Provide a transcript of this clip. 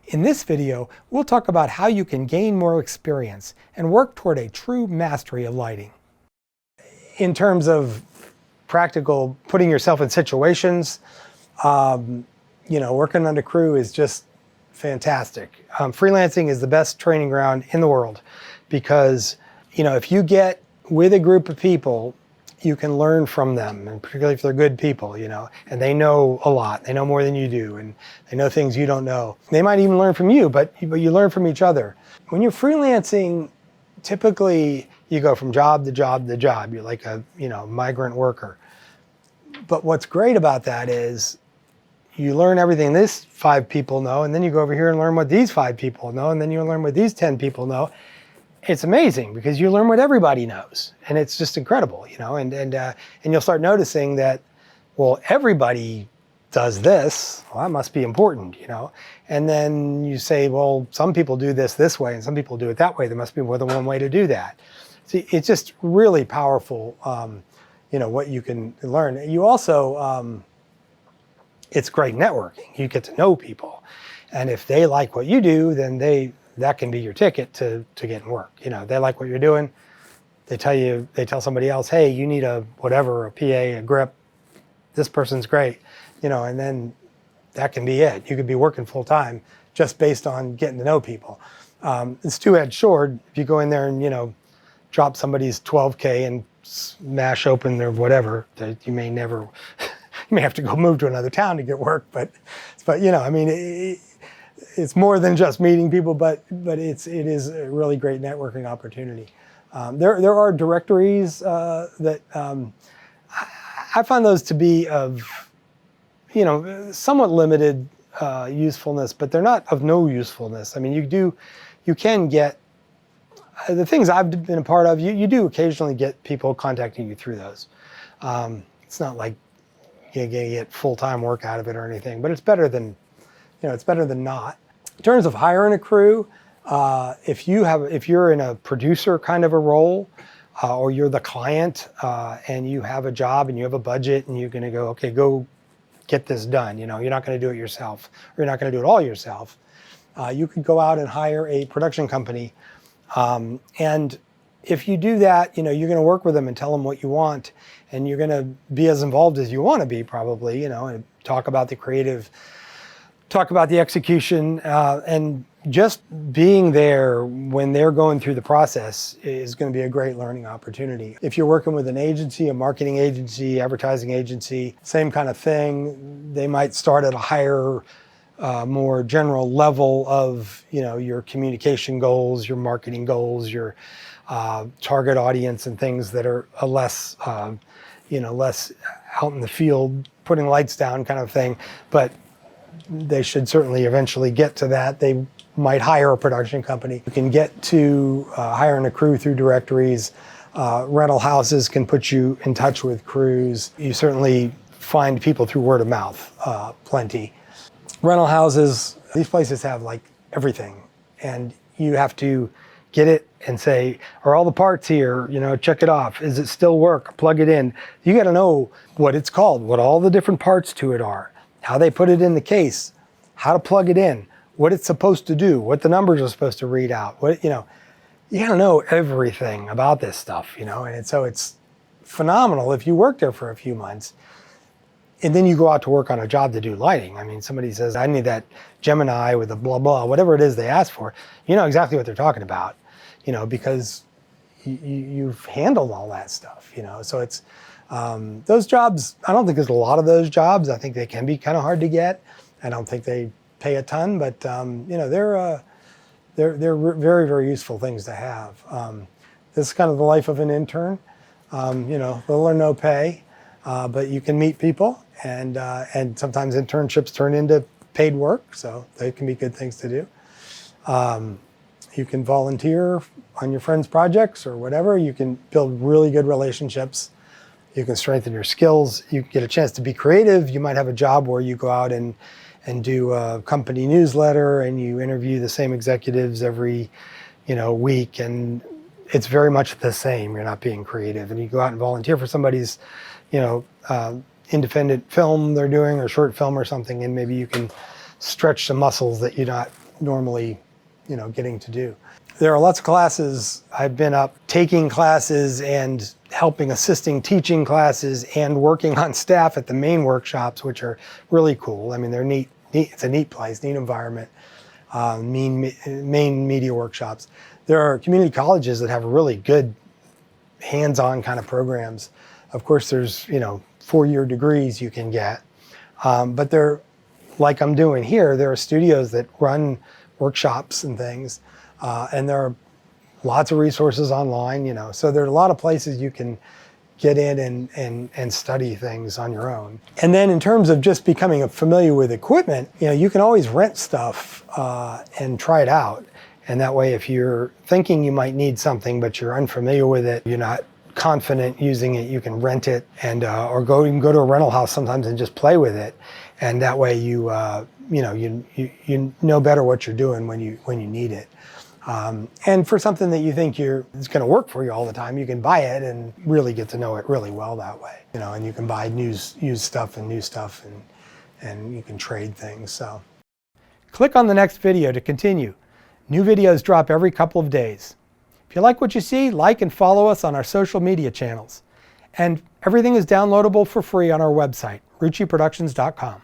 In this video, we'll talk about how you can gain more experience and work toward a true mastery of lighting. In terms of practical putting yourself in situations, working on a crew is just fantastic. Freelancing is the best training ground in the world because, if you get with a group of people, you can learn from them, and particularly if they're good people, and they know a lot. They know more than you do, and they know things you don't know. They might even learn from you, but you learn from each other. When you're freelancing, typically you go from job to job to job. You're like a, migrant worker. But what's great about that is you learn everything this 5 people know, and then you go over here and learn what these 5 people know, and then you learn what these 10 people know. It's amazing because you learn what everybody knows, and it's just incredible, and you'll start noticing that, well, everybody does this, well, that must be important, and then you say, well, some people do this way and some people do it that way. There must be more than one way to do that. See, it's just really powerful, what you can learn. You also, it's great networking. You get to know people, and if they like what you do, then that can be your ticket to getting work. They like what you're doing. They tell somebody else, hey, you need a whatever, a PA, a grip. This person's great, and then that can be it. You could be working full time just based on getting to know people. It's two-edged sword. If you go in there and, drop somebody's 12K and smash open their whatever, that you may never, you may have to go move to another town to get work. But it's more than just meeting people, but it is a really great networking opportunity. There are directories that I find those to be of, somewhat limited usefulness, but they're not of no usefulness. I mean, you can get the things I've been a part of. You do occasionally get people contacting you through those. It's not like you're gonna get full-time work out of it or anything, but it's better than. It's better than not. In terms of hiring a crew, if you're in a producer kind of a role, or you're the client, and you have a job and you have a budget and you're going to go, okay, go get this done. You're not going to do it yourself, or you're not going to do it all yourself. You could go out and hire a production company, and if you do that, you're going to work with them and tell them what you want, and you're going to be as involved as you want to be, probably. And talk about the creative. Talk about the execution, and just being there when they're going through the process is going to be a great learning opportunity. If you're working with an agency, a marketing agency, advertising agency, same kind of thing. They might start at a higher, more general level of, your communication goals, your marketing goals, your target audience, and things that are less, less out in the field, putting lights down kind of thing. But they should certainly eventually get to that. They might hire a production company. You can get to hiring a crew through directories. Rental houses can put you in touch with crews. You certainly find people through word of mouth, plenty. Rental houses, these places have like everything, and you have to get it and say, are all the parts here? Check it off. Is it still work? Plug it in. You got to know what it's called, what all the different parts to it are, how they put it in the case, how to plug it in, what it's supposed to do, what the numbers are supposed to read out. You gotta know everything about this stuff, and so it's phenomenal if you work there for a few months and then you go out to work on a job to do lighting. I mean, somebody says, I need that Gemini with a blah, blah, whatever it is they ask for. You know exactly what they're talking about, because you've handled all that stuff, so it's, those jobs, I don't think there's a lot of those jobs. I think they can be kind of hard to get. I don't think they pay a ton, but they're very, very useful things to have. This is kind of the life of an intern. Little or no pay, but you can meet people, and sometimes internships turn into paid work, so they can be good things to do. You can volunteer on your friends' projects or whatever. You can build really good relationships. You can strengthen your skills. You get a chance to be creative. You might have a job where you go out and do a company newsletter, and you interview the same executives every, week, and it's very much the same. You're not being creative, and you go out and volunteer for somebody's, independent film they're doing, or short film or something, and maybe you can stretch some muscles that normally, getting to do. There are lots of classes. I've been up taking classes and assisting teaching classes and working on staff at the main workshops, which are really cool. I mean, they're neat. It's a neat place, neat environment. Main media workshops. There are community colleges that have really good hands-on kind of programs. Of course, there's 4-year degrees you can get, but they're like I'm doing here. There are studios that run workshops and things, and there are lots of resources online. So there are a lot of places you can get in and study things on your own. And then in terms of just becoming familiar with equipment, you can always rent stuff and try it out. And that way, if you're thinking you might need something, but you're unfamiliar with it, you're not confident using it, you can rent it and or you can go to a rental house sometimes and just play with it. And that way you know better what you're doing when you need it. And for something that you think it's going to work for you all the time, you can buy it and really get to know it really well that way. And you can buy used stuff and new stuff, and you can trade things. So click on the next video to continue. New videos drop every couple of days. If you like what you see, like and follow us on our social media channels. And everything is downloadable for free on our website, rucciproductions.com.